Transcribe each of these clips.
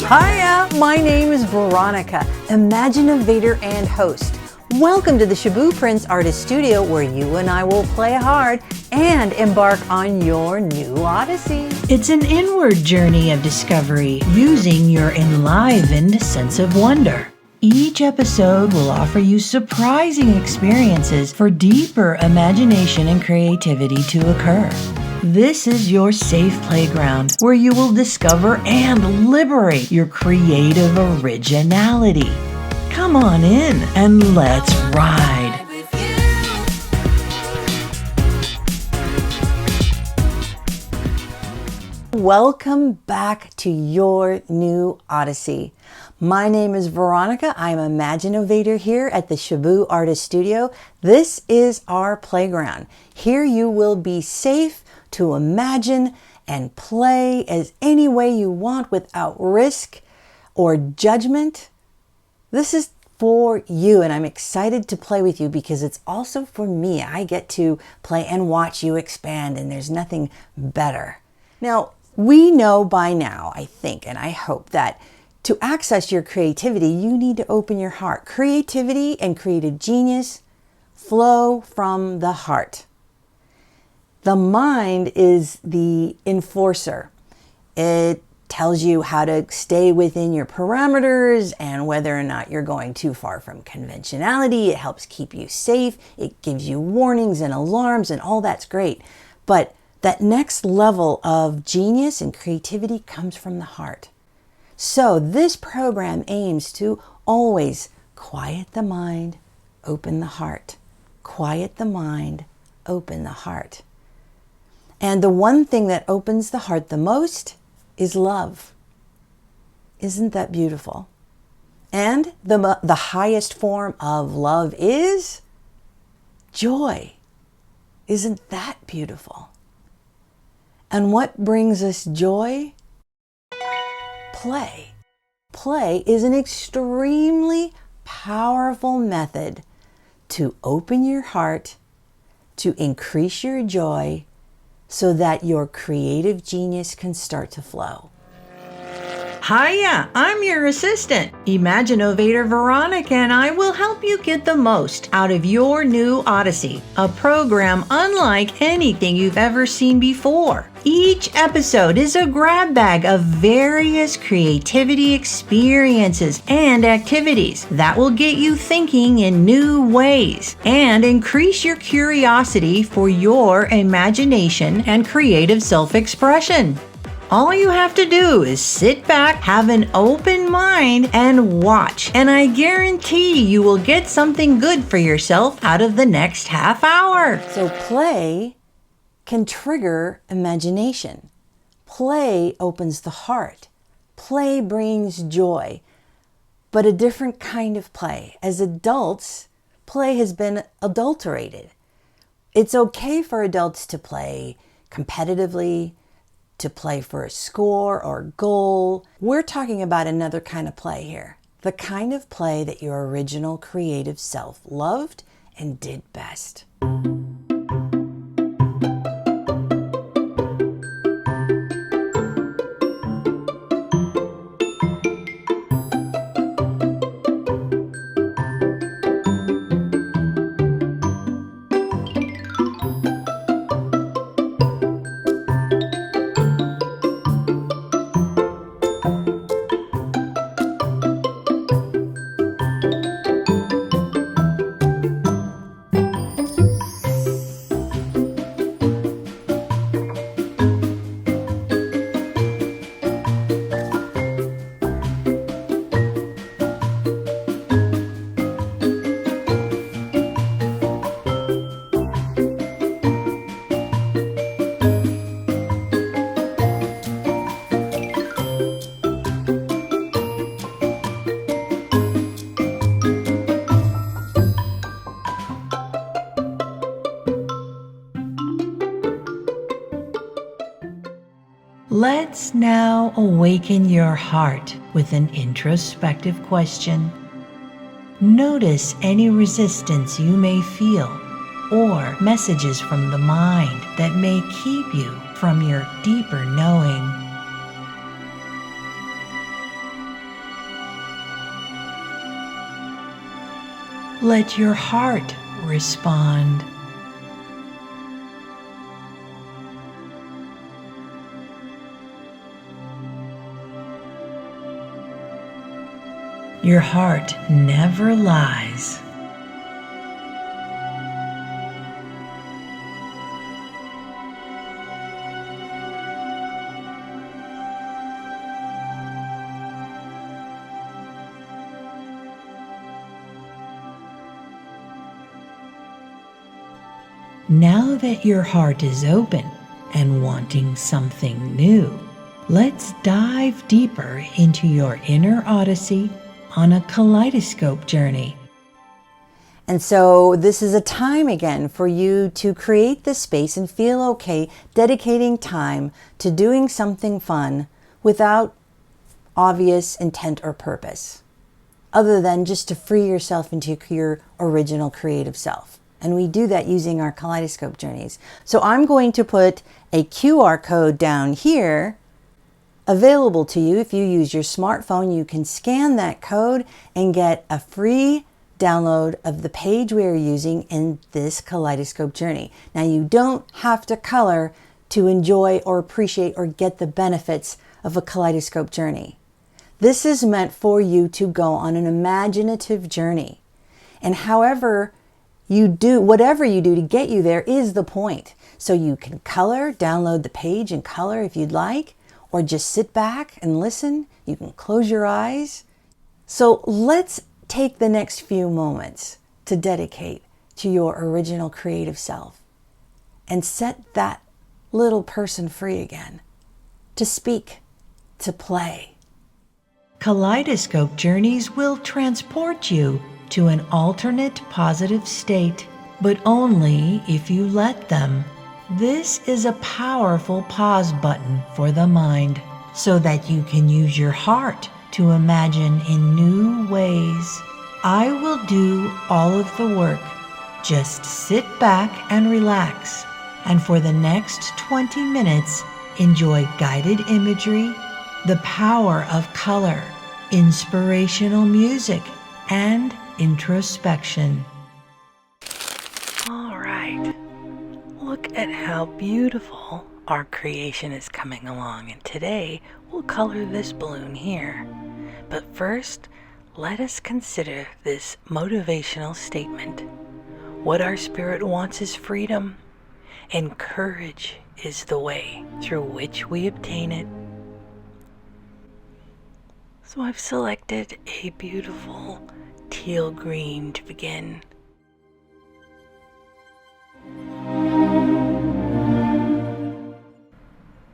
Hiya, my name is Veronica, Imaginovator and host. Welcome to the Shabu Prince Artist Studio, where you and I will play hard and embark on your new odyssey. It's an inward journey of discovery using your enlivened sense of wonder. Each episode will offer you surprising experiences for deeper imagination and creativity to occur. This is your safe playground where you will discover and liberate your creative originality. Come on in and let's ride. Welcome back to your new odyssey. My name is Veronica. I'm Imaginovator here at the Shabu Artist Studio. This is our playground. Here you will be safe to imagine and play as any way you want without risk or judgment. This is for you, and I'm excited to play with you because it's also for me. I get to play and watch you expand, and there's nothing better. Now, we know by now, I think, and I hope that to access your creativity, you need to open your heart. Creativity and creative genius flow from the heart. The mind is the enforcer. It tells you how to stay within your parameters and whether or not you're going too far from conventionality. It helps keep you safe. It gives you warnings and alarms, and all that's great. But that next level of genius and creativity comes from the heart. So this program aims to always quiet the mind, open the heart. Quiet the mind, open the heart. And the one thing that opens the heart the most is love. Isn't that beautiful? And the highest form of love is joy. Isn't that beautiful? And what brings us joy? Play. Play is an extremely powerful method to open your heart, to increase your joy, so that your creative genius can start to flow. Hiya, I'm your assistant, Imaginovator Veronica, and I will help you get the most out of your new odyssey, a program unlike anything you've ever seen before. Each episode is a grab bag of various creativity experiences and activities that will get you thinking in new ways and increase your curiosity for your imagination and creative self-expression. All you have to do is sit back, have an open mind, and watch. And I guarantee you will get something good for yourself out of the next half hour. So play can trigger imagination. Play opens the heart. Play brings joy, but a different kind of play. As adults, play has been adulterated. It's okay for adults to play competitively, to play for a score or goal. We're talking about another kind of play here. The kind of play that your original creative self loved and did best. Let's now awaken your heart with an introspective question. Notice any resistance you may feel or messages from the mind that may keep you from your deeper knowing. let your heart respond. Your heart never lies. Now that your heart is open and wanting something new, let's dive deeper into your inner Odyssey on a kaleidoscope journey. And so this is a time again for you to create this space and feel okay dedicating time to doing something fun without obvious intent or purpose, other than just to free yourself into your original creative self. And we do that using our kaleidoscope journeys. So I'm going to put a QR code down here available to you. If you use your smartphone, you can scan that code and get a free download of the page we are using in this kaleidoscope journey. Now, you don't have to color to enjoy or appreciate or get the benefits of a kaleidoscope journey. This is meant for you to go on an imaginative journey. And however you do, whatever you do to get you there is the point. So you can color, download the page and color if you'd like, or just sit back and listen. You can close your eyes. So let's take the next few moments to dedicate to your original creative self and set that little person free again to speak, to play. Kaleidoscope journeys will transport you to an alternate positive state, but only if you let them. This is a powerful pause button for the mind so that you can use your heart to imagine in new ways. I will do all of the work. Just sit back and relax, and for the next 20 minutes, enjoy guided imagery, the power of color, inspirational music, and introspection. All right, look at how beautiful our creation is coming along, and today we'll color this balloon here. But first, let us consider this motivational statement. What our spirit wants is freedom, and courage is the way through which we obtain it. So I've selected a beautiful teal green to begin.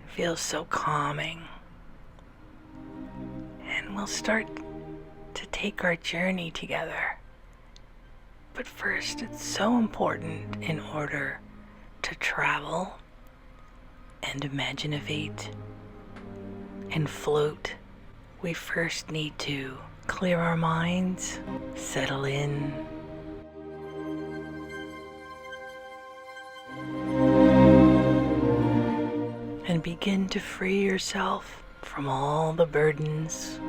It feels so calming. And we'll start to take our journey together. But first, it's so important in order to travel and imaginate and float. We first need to clear our minds, settle in, and begin to free yourself from all the burdens,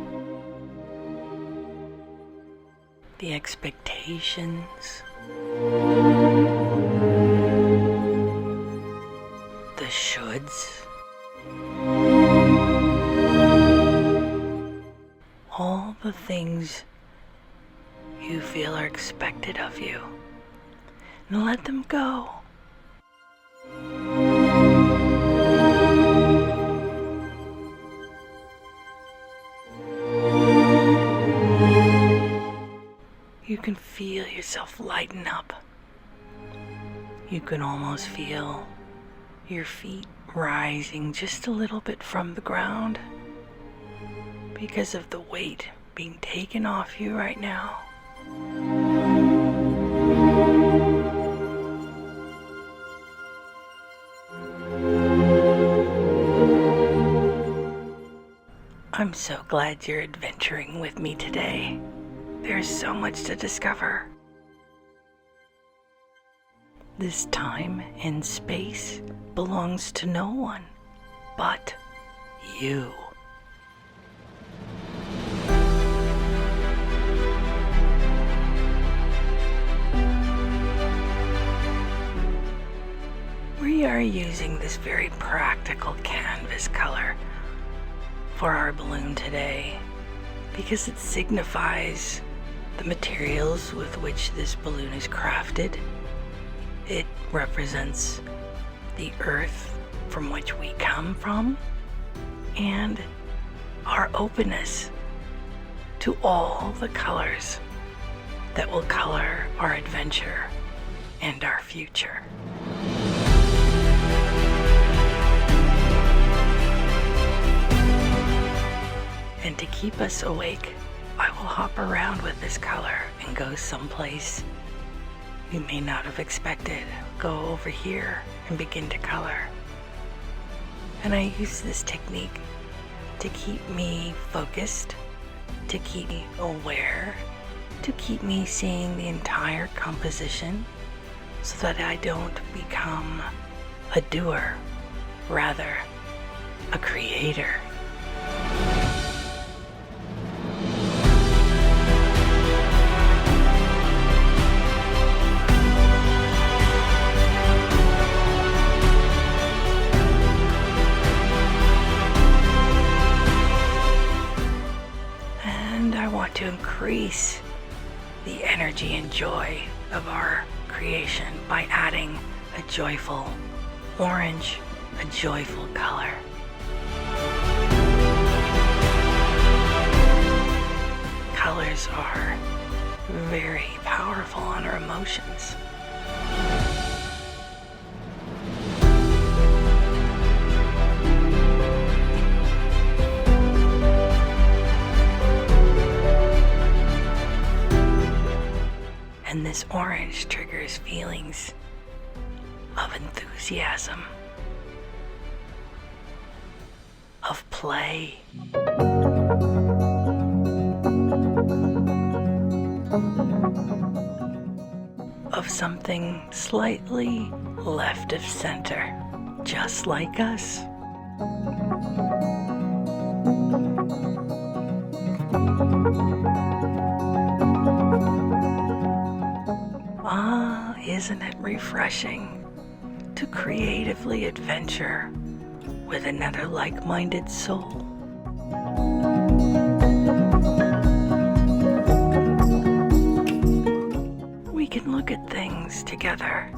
the expectations, the shoulds, all the things you feel are expected of you, and let them go. You can feel yourself lighten up. You can almost feel your feet rising just a little bit from the ground because of the weight being taken off you right now. I'm so glad you're adventuring with me today. There's so much to discover. This time and space belongs to no one but you. we are using this very practical canvas color for our balloon today because it signifies the materials with which this balloon is crafted. It represents the earth from which we come from and our openness to all the colors that will color our adventure and our future. And to keep us awake, I will hop around with this color and go someplace you may not have expected. Go over here and begin to color. And I use this technique to keep me focused, to keep me aware, to keep me seeing the entire composition so that I don't become a doer, rather a creator. To increase the energy and joy of our creation by adding a joyful orange, a joyful color. Colors are very powerful on our emotions. And this orange triggers feelings of enthusiasm, of play, of something slightly left of center, just like us. Ah, isn't it refreshing to creatively adventure with another like-minded soul? We can look at things together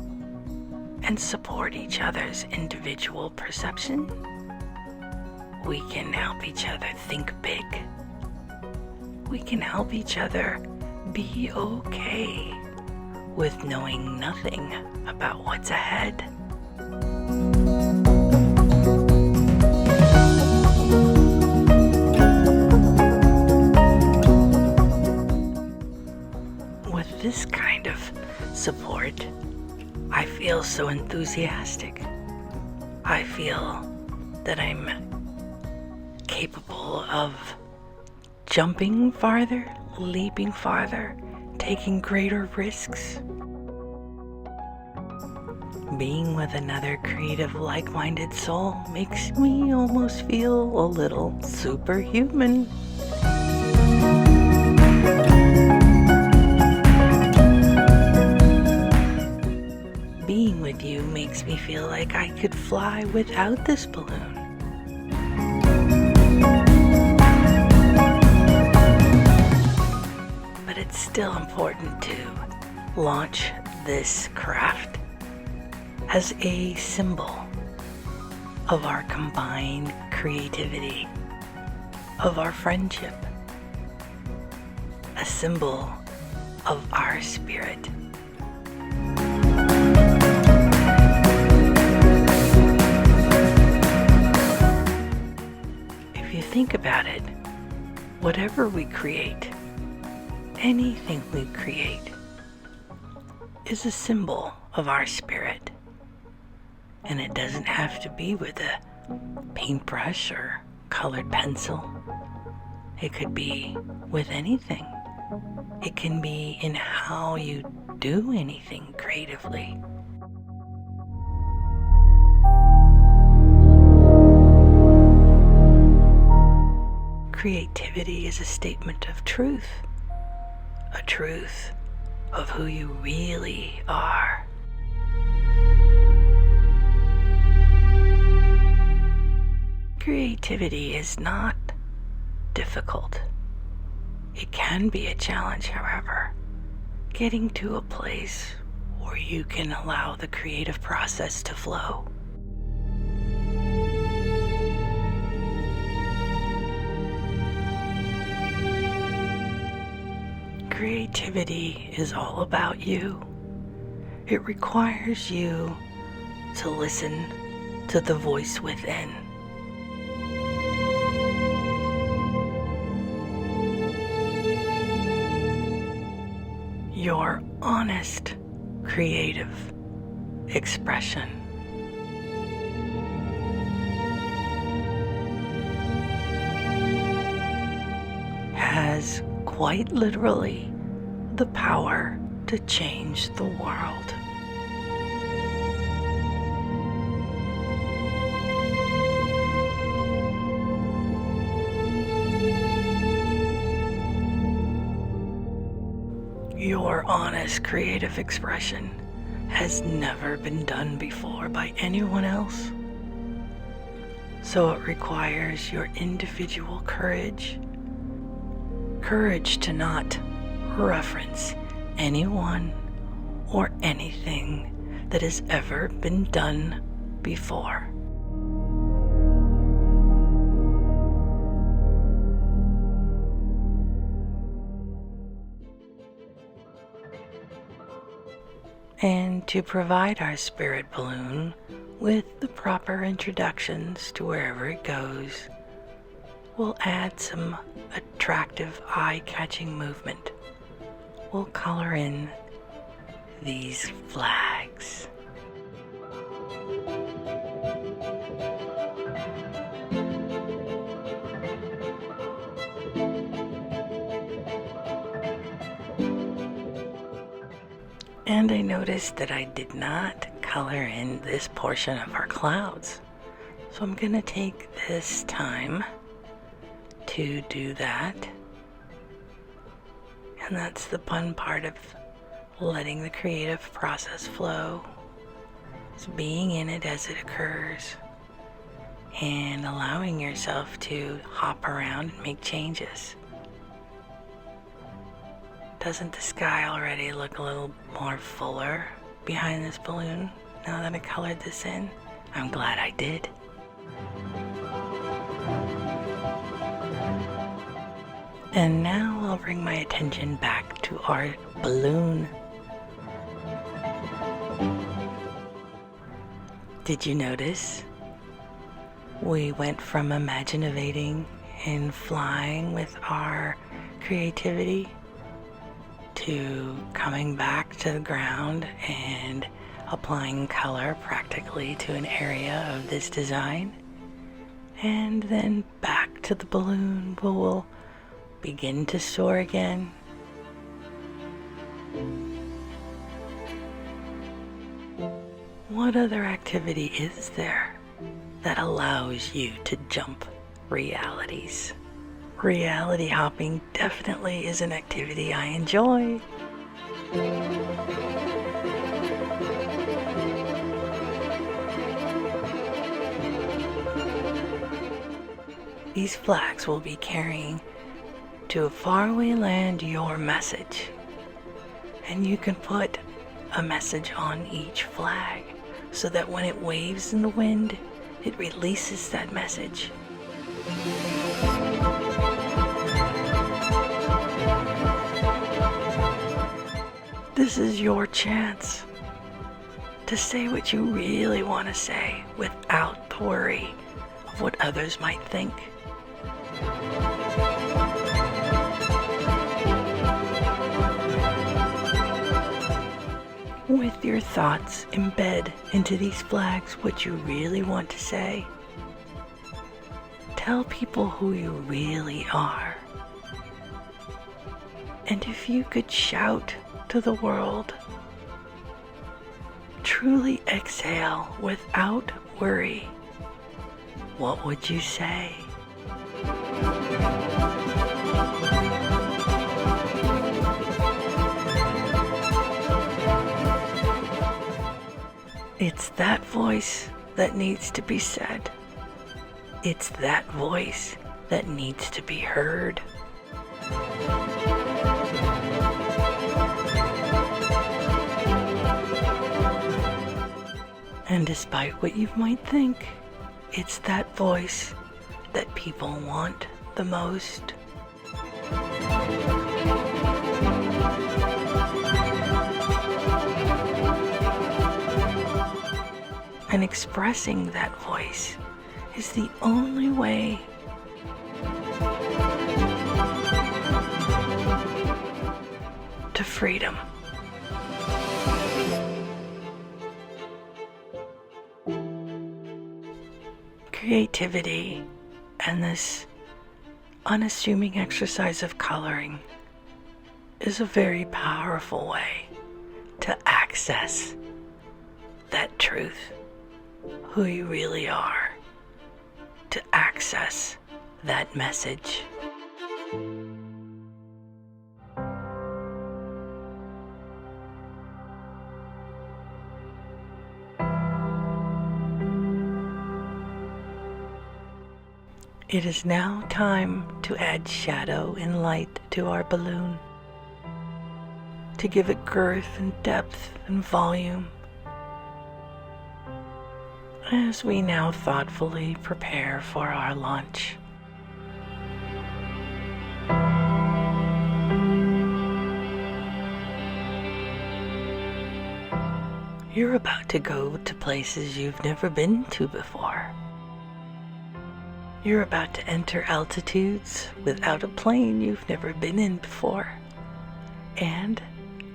and support each other's individual perception. We can help each other think big. We can help each other be okay with knowing nothing about what's ahead. With this kind of support, I feel so enthusiastic. I feel that I'm capable of jumping farther, leaping farther, taking greater risks. Being with another creative, like-minded soul makes me almost feel a little superhuman. Being with you makes me feel like I could fly without this balloon. But it's still important to launch this craft as a symbol of our combined creativity, of our friendship, a symbol of our spirit. If you think about it, whatever we create, anything we create, is a symbol of our spirit. And it doesn't have to be with a paintbrush or colored pencil. It could be with anything. It can be in how you do anything creatively. Creativity is a statement of truth, a truth of who you really are. creativity is not difficult. It can be a challenge, however, getting to a place where you can allow the creative process to flow. Creativity is all about you. It requires you to listen to the voice within. Your honest, creative expression. Has quite literally the power to change the world. Your honest creative expression has never been done before by anyone else. So it requires your individual courage. Courage to not reference anyone or anything that has ever been done before. And to provide our spirit balloon with the proper introductions to wherever it goes, we'll add some attractive eye-catching movement. We'll color in these flags. And I noticed that I did not color in this portion of our clouds. So I'm going to take this time to do that. And that's the fun part of letting the creative process flow. It's being in it as it occurs and allowing yourself to hop around and make changes. Doesn't the sky already look a little more fuller behind this balloon now that I colored this in? I'm glad I did. And now I'll bring my attention back to our balloon. Did you notice? We went from imaginating and flying with our creativity to coming back to the ground and applying color practically to an area of this design. And then back to the balloon where we'll begin to soar again. What other activity is there that allows you to jump realities? Reality hopping definitely is an activity I enjoy. These flags will be carrying to a faraway land your message. And you can put a message on each flag so that when it waves in the wind, it releases that message. This is your chance to say what you really want to say without the worry of what others might think. With your thoughts, embed into these flags what you really want to say. Tell people who you really are. And if you could shout to the world, truly exhale without worry, what would you say? It's that voice that needs to be said. It's that voice that needs to be heard. And despite what you might think, it's that voice that people want the most. And expressing that voice is the only way to freedom. Creativity and this unassuming exercise of coloring is a very powerful way to access that truth, who you really are, to access that message. It is now time to add shadow and light to our balloon, to give it girth and depth and volume, as we now thoughtfully prepare for our launch. You're about to go to places you've never been to before. You're about to enter altitudes without a plane you've never been in before, and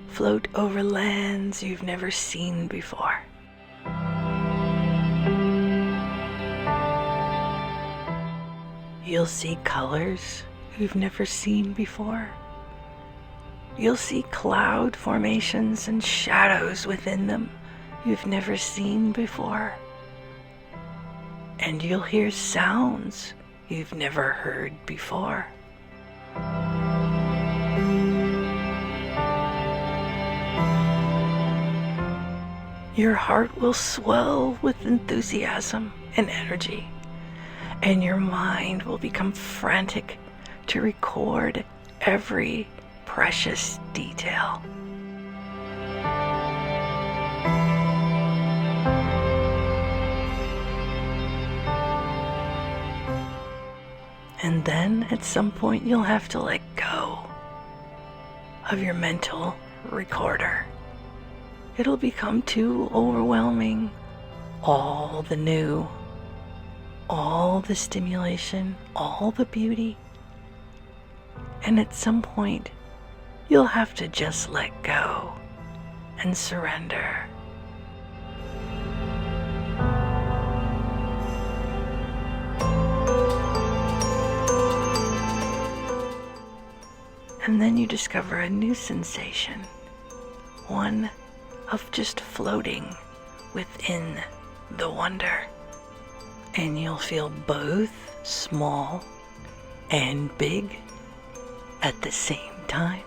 float over lands you've never seen before. You'll see colors you've never seen before. You'll see cloud formations and shadows within them you've never seen before. And you'll hear sounds you've never heard before. Your heart will swell with enthusiasm and energy, and your mind will become frantic to record every precious detail. And then at some point you'll have to let go of your mental recorder. It'll become too overwhelming. All the new, all the stimulation, all the beauty. And at some point you'll have to just let go and surrender. And then you discover a new sensation, one of just floating within the wonder. And you'll feel both small and big at the same time.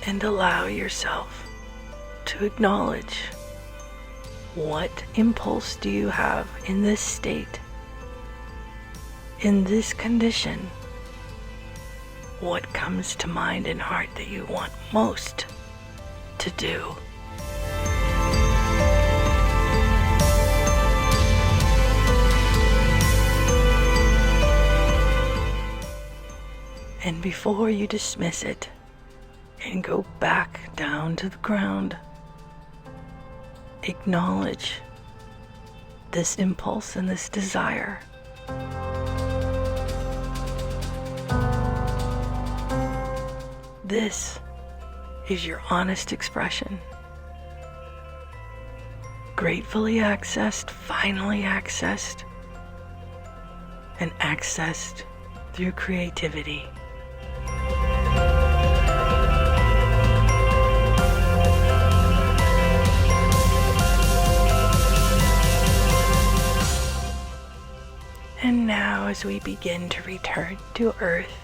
And allow yourself to acknowledge, what impulse do you have in this state, in this condition? What comes to mind and heart that you want most to do? And before you dismiss it and go back down to the ground, acknowledge this impulse and this desire. This is your honest expression. Gratefully accessed, finally accessed, and accessed through creativity. as we begin to return to Earth,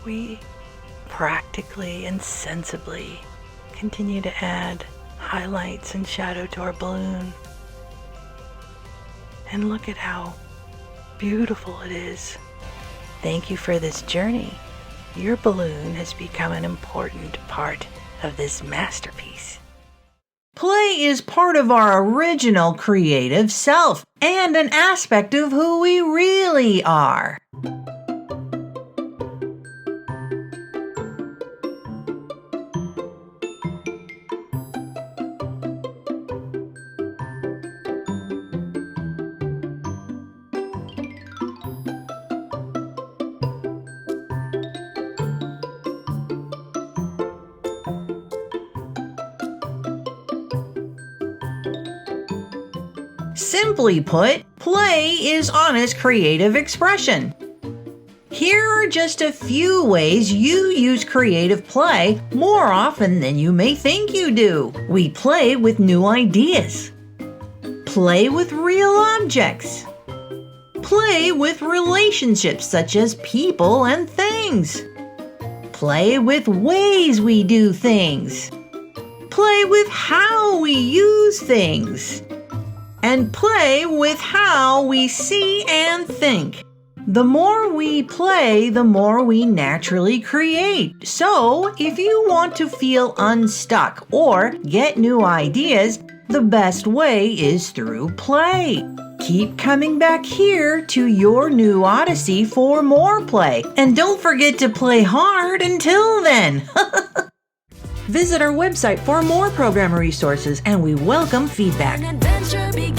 we practically and sensibly continue to add highlights and shadow to our balloon. And look at how beautiful it is. Thank you for this journey. Your balloon has become an important part of this masterpiece. Play is part of our original creative self and an aspect of who we really are. Simply put, play is honest creative expression. Here are just a few ways you use creative play more often than you may think you do. We play with new ideas. Play with real objects. Play with relationships such as people and things. Play with ways we do things. Play with how we use things. And play with how we see and think. The more we play, the more we naturally create. So, if you want to feel unstuck or get new ideas, the best way is through play. Keep coming back here to your new Odyssey for more play. And don't forget to play hard until then. Visit our website for more program resources, and we welcome feedback. An adventure begins.